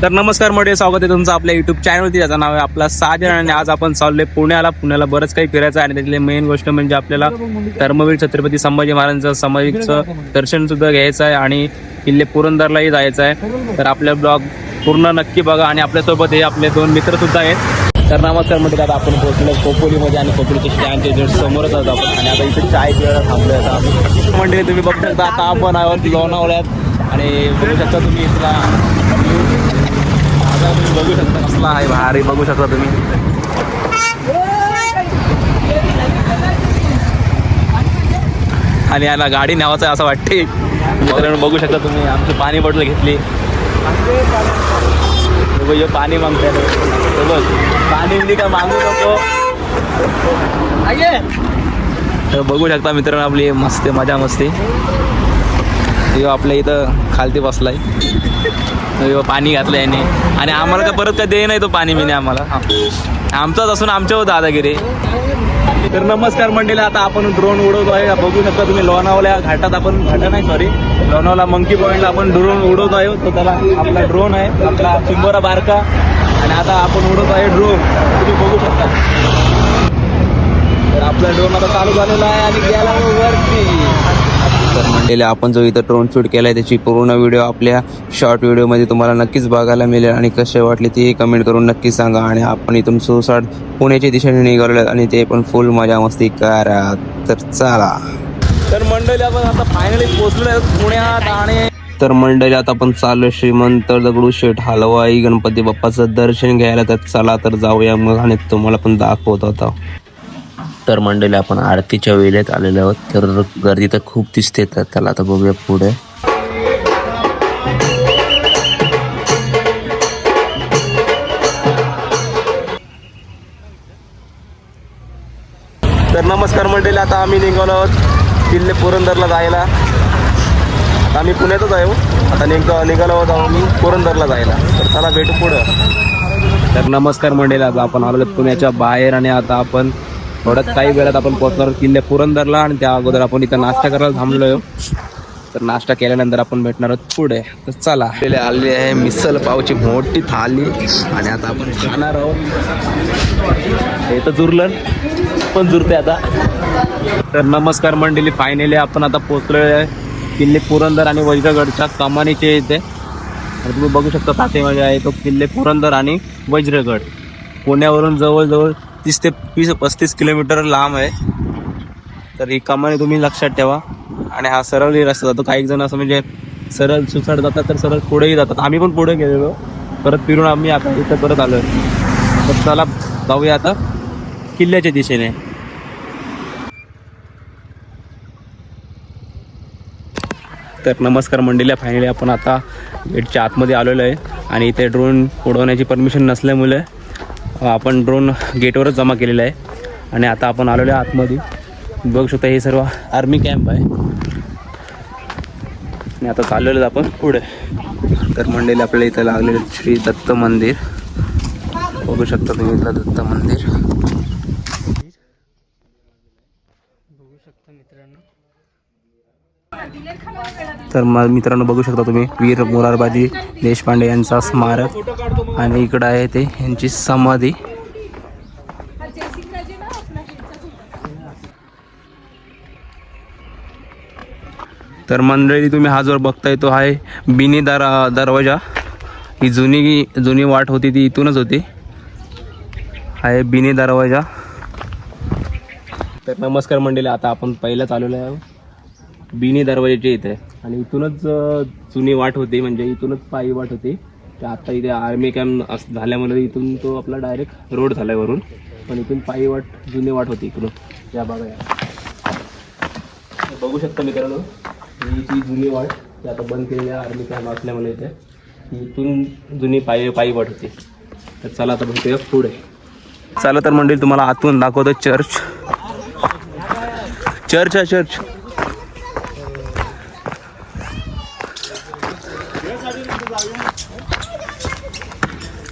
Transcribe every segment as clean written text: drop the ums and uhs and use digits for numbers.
तर नमस्कार मंडळी, स्वागत आहे तुमचं आपल्या युट्यूब चॅनलवरती. त्याचं नाव आहे आपला साजन आणि आज आपण चाललोय पुण्याला बरंच काही फिरायचं आहे आणि त्यातली मेन गोष्ट म्हणजे आपल्याला धर्मवीर छत्रपती संभाजी महाराजांचं समाधीचं दर्शन सुद्धा घ्यायचं आहे आणि किल्ले पुरंदरलाही जायचं आहे. तर आपल्या ब्लॉग पूर्ण नक्की बघा आणि आपल्यासोबत हे आपले दोन मित्र सुद्धा आहेत. तर नमस्कार म्हणजे आता आपण पोहोचलो खोपोलीमध्ये आणि खोपोलीच्या स्टँडच्या जस्ट समोरच आहोत आपण आणि आता इथे चाय प्यायला थांबलोय. आता आम्ही मंडळी तुम्ही बघू शकता आता आपण आहोत लोणावळ्यात आणि बघू शकता तुम्ही इथला तुम्ही बघू शकता कसला आहे भारी बघू शकता तुम्ही. आणि याला गाडी न्यावाचं आहे असं वाटते. मित्रांनो बघू शकता तुम्ही आमची पाणी बॉटल घेतली. पाणी मागताय पाणी म्हणजे काय मागू नको. तर बघू शकता मित्रांनो आपली मस्ती मजा मस्ती. आपल्या इथं खालती बसलाय पाणी घातलं याने आणि आम्हाला काय परत काय दे नाही तो पाणी मिळणे आम्हाला आमचाच असून आमच्यावर दादागिरी. तर नमस्कार मंडळीला आता आपण ड्रोन उडवतो आहे. बघू शकता तुम्ही लोणावळ्या घाटात आपण लोणावळा मंकी पॉईंटला आपण ड्रोन उडवतो आहे. तो त्याला आपला ड्रोन आहे आपला चिंबोरा बारका आणि आता आपण उडवतो आहे ड्रोन तुम्ही बघू शकता. तर आपला ड्रोन आता चालू झालेला आहे आणि गेला वरती. तर मंडळी आपण जो इथं ड्रोन शूट केला आहे त्याची पूर्ण व्हिडिओ आपल्या शॉर्ट व्हिडिओमध्ये तुम्हाला नक्कीच बघायला मिळेल आणि कसे वाटले ते कमेंट करून नक्की सांगा. आणि आपण इथून सुसाट पुण्याच्या दिशेने निघालेलो आणि ते पण फुल मजा मस्ती करा. तर चला तर मंडळी आपण आता फायनली पोहोचलो आहे पुण्यात. आणि तर मंडळी आता आपण चाललो श्रीमंत दगडूशेठ हलवाई गणपती बाप्पाचं दर्शन घ्यायला. तर चला तर जाऊया मग आणि तुम्हाला पण दाखवत होता. तर मंडळी आपण आरतीच्या वेळेत आलेलो आहोत. तर गर्दी तर खूप दिसते. तर त्याला आता बघूया पुढे. तर नमस्कार मंडळी आता आम्ही निघालो आहोत किल्ले पुरंदरला जायला. आता आम्ही पुण्यातच आहे आता निघालो आहोत आम्ही पुरंदरला जायला. तर चला भेटू पुढं. तर नमस्कार मंडळी आता आपण आलो पुण्याच्या बाहेर आणि आता आपण थोड्याच काही वेळात आपण पोहोचणार किल्ले पुरंदरला आणि त्या अगोदर आपण इथं नाश्ता करायला थांबलोय. तर नाश्ता केल्यानंतर आपण भेटणार आहोत पुढे. तर चला आलेली आहे मिसल पावची मोठी थाली आणि आता आपण खाणार आहोत. हे तर जुरलं पण जुरते आता. तर नमस्कार मंडळी फायनली आपण आता पोहोचलोय आहे किल्ले पुरंदर आणि वज्रगडच्या कमानीचे इथे. तुम्ही बघू शकता पाठीमागे आहे तो किल्ले पुरंदर आणि वज्रगड. पुण्यावरून जवळजवळ 30 ते 35 किलोमीटर लांब आहे. तर ही कमानी तुम्ही लक्षात ठेवा. आणि हा सरळ रस्ता जातो. काही जण असं म्हणजे सरळ सुसाट जातात तर सरळ पुढेही जातात. आम्ही पण पुढे गेलेलो परत फिरून आम्ही आता इथं परत आलो. तर चला जाऊया आता किल्ल्याच्या दिशेने. तर नमस्कार मंडळीला फायनली आपण आता गेटच्या आतमध्ये आलेलो आहे आणि इथे ड्रोन उडवण्याची परमिशन नसल्यामुळे आपण ड्रोन गेटवरच जमा केलेला आहे. आणि आता आपण आलेलो आहे आतमध्ये. बघू शकता हे सर्व आर्मी कॅम्प आहे आणि आता चाललेलो आपण पुढे. तर मंडळी आपल्याला इथं लागलेलं श्री दत्त मंदिर बघू शकता तुम्ही. इथलं दत्त मंदिर बघू शकता मित्रांनो. तर मित्रांनो बघू शकता तुम्ही वीर मोरारबाजी देशपांडे यांचा स्मारक आणि इकडं आहे ते यांची समाधी. तर मंडळी तुम्ही हा जो बघताय तो आहे बिनी दरवाजा. ही जुनी वाट होती ती इथूनच होती. आहे बिनी दरवाजा. तर नमस्कार मंडळी आता आपण पहिलं चालवलं आहे बिनी दरवाजाच्या इथे आणि इथूनच जुनी वाट होती म्हणजे इथूनच पायी वाट होती. तर आता इथे आर्मी कॅम्प झाल्यामुळे इथून तो आपला डायरेक्ट रोड झाला वरून. पण इथून पायी वाट जुनी वाट होती इकडून. या बघा बघू शकता मित्रांनो ही ती जुनी वाट ती आता बंद केलेली आर्मी कॅम्प असल्यामुळे इथे इथून जुनी पायी वाट होती. तर चला आता बघूया पुढे. चला तर मंडळी तुम्हाला आतून दाखवतो चर्च आहे चर्च.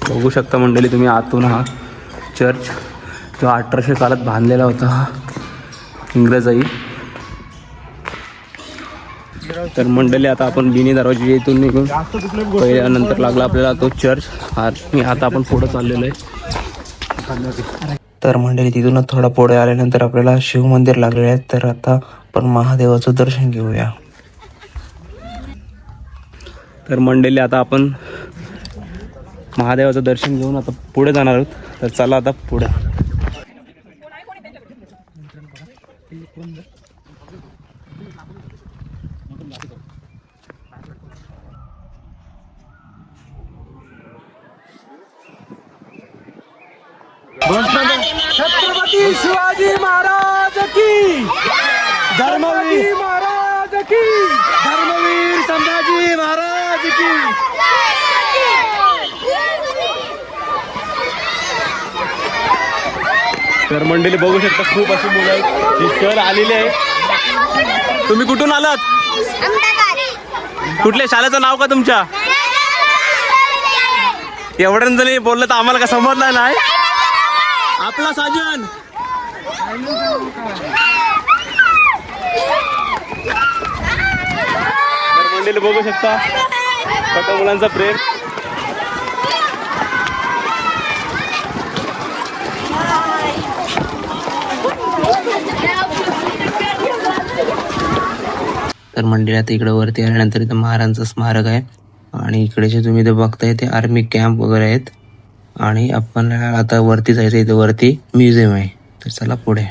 बघू शकता मंडळी तुम्ही आतून हा चर्च जो 1800 सालात बांधलेला होता हा इंग्रजाई. तर मंडळी आता आपण बिनी दरवाजे इथून निघून नंतर लागला आपल्याला तो चर्च. आता आपण पुढे चाललेलो आहे. तर मंडळी तिथूनच थोडा पुढे आल्यानंतर आपल्याला शिव मंदिर लागलेलं आहे. तर आता आपण महादेवाचं दर्शन घेऊया. तर मंडळी आता आपण महादेवाचं दर्शन घेऊन आता पुढे जाणार आहोत. तर चला आता पुढे. छत्रपती शिवाजी महाराज की, धर्मवीर महाराज की, धर्मवीर संभाजी महाराज की. तर मंडळी बघू शकता खूप अशी मुलं आहेत. ही सर आलेली आहे. तुम्ही कुठून आलात? कुठल्या शाळेचं नाव का तुमच्या? एवढ्यांनी बोललं तर आम्हाला का समजलं नाही. आपला साजन. तर मंडळी बघू शकता छोट्या मुलांचा प्रेम. तर मंडळी आता इकडे वरती आल्यानंतर इथं महाराजांचं स्मारक आहे आणि इकडे जे तुम्ही इथे बघताय ते आर्मी कॅम्प वगैरे आहेत. आणि आपण आता वरती जायचं. इथे वरती म्युझियम आहे. तर चला पुढे.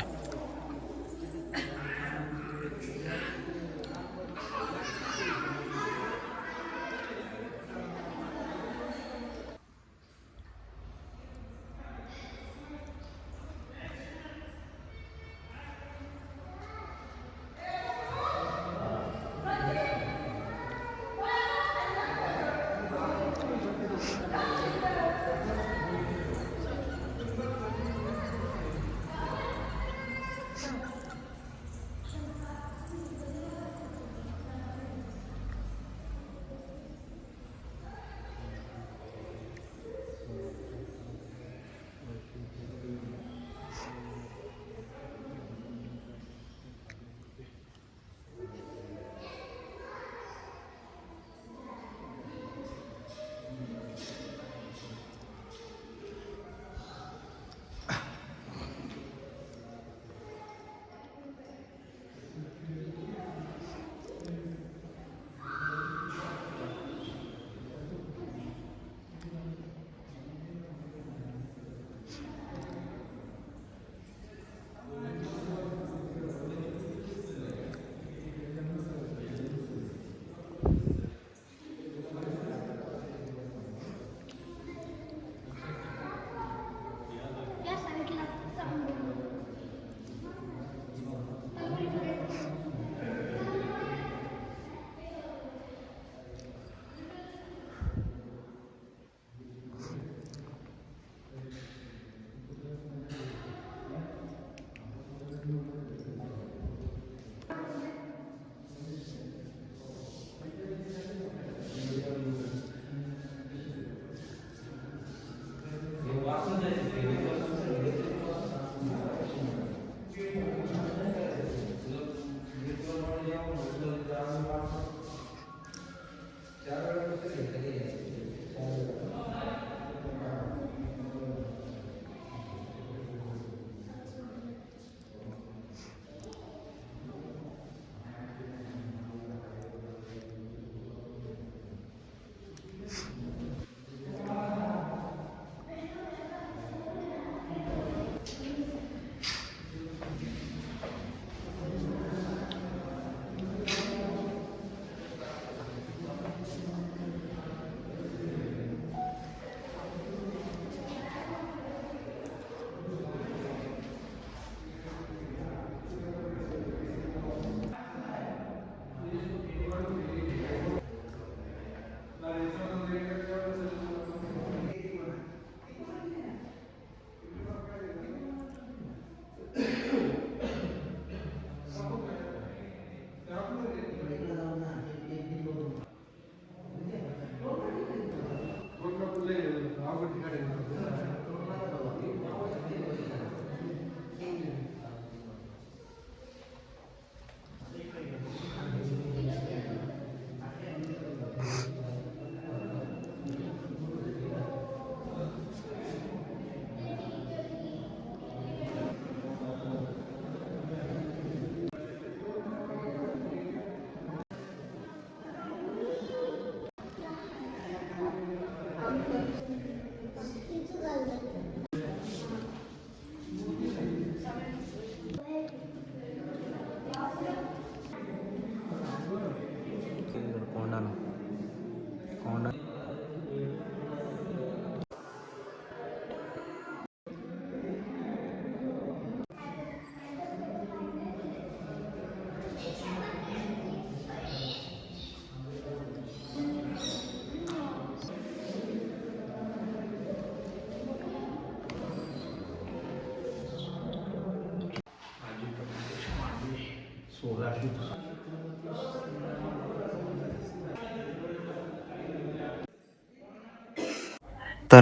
तर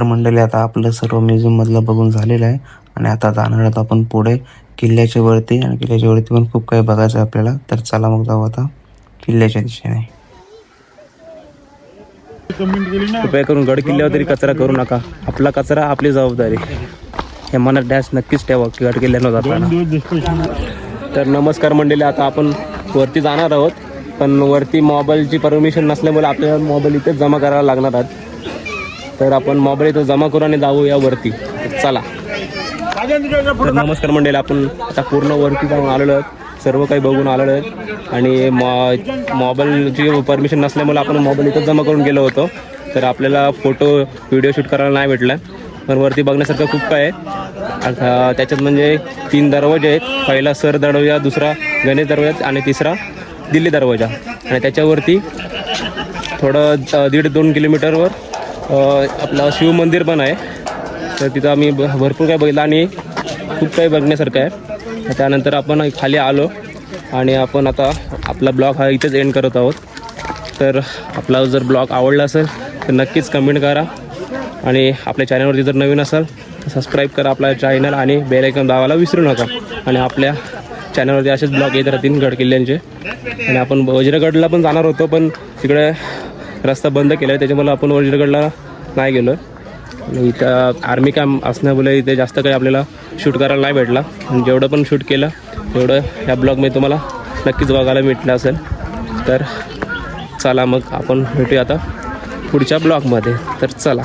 मंडळी आता आपलं सर्व म्युझियममधलं बघून झालेलं आहे आणि आता जाणार आहोत आपण पुढे किल्ल्याच्या वरती आणि किल्ल्याच्या वरती पण खूप काही बघायचं आहे आपल्याला. तर चला मग जाऊ आता किल्ल्याच्या दिशेने. कृपया करून गड किल्ल्यावर तरी कचरा करू नका. आपला कचरा आपली जबाबदारी हे मनात डॅश नक्कीच ठेवा की गड किल्ल्यानं जाताना. तर नमस्कार मंडळी, आता आपण वरती जाणार आहोत पण वरती मोबाईलची परमिशन नसल्यामुळे आपल्याला मोबाईल इथेच जमा करायला लागणार आहेत. तर आपण मोबाईल इथं जमा करू आणि जाऊ या वरती. चला. तर नमस्कार मंडळी, आपण आता पूर्ण वरती जाऊन आलेलो आहोत, सर्व काही बघून आलेलो आहेत आणि मोबाईलची परमिशन नसल्यामुळे आपण मोबाईल इथंच जमा करून गेलो होतो. तर आपल्याला फोटो व्हिडिओ शूट करायला नाही भेटला. पण वरती बघण्यासारखं खूप काय आहे. आता त्याच्यात म्हणजे 3 दरवाजे आहेत. पहिला सर दरवाजा, दुसरा गणेश दरवाजा आणि तिसरा दिल्ली दरवाजा. आणि त्याच्यावरती थोडं 1.5-2 किलोमीटरवर आपलं शिव मंदिर पण आहे. तर तिथं आम्ही भरपूर काय बघितलं आणि खूप काही बघण्यासारखं आहे. त्यानंतर आपण खाली आलो आणि आपण आता आपला ब्लॉग हा इथेच एंड करत आहोत. तर आपला जर ब्लॉग आवडला असेल तर नक्कीच कमेंट करा आणि आपल्या चॅनलवरती जर नवीन असाल तर सबस्क्राईब करा आपला चॅनल आणि बेल आयकॉन दाबायला विसरू नका. आणि आपल्या चॅनलवरती असेच ब्लॉग येत राहतील गड किल्ल्यांचे. आणि आपण वज्रगडला पण जाणार होतो पण तिकडे रस्ता बंद केला आहे, त्याच्यामुळे आपण वज्रगडला नाही गेलो. आणि इथं आर्मी कॅम्प असण्यामुळे इथे जास्त काही आपल्याला शूट करायला नाही भेटला. आणि जेवढं पण शूट केलं तेवढं ह्या ब्लॉगमध्ये तुम्हाला नक्कीच बघायला भेटलं असेल. तर चला मग आपण भेटूया आता पुढच्या ब्लॉगमध्ये. तर चला.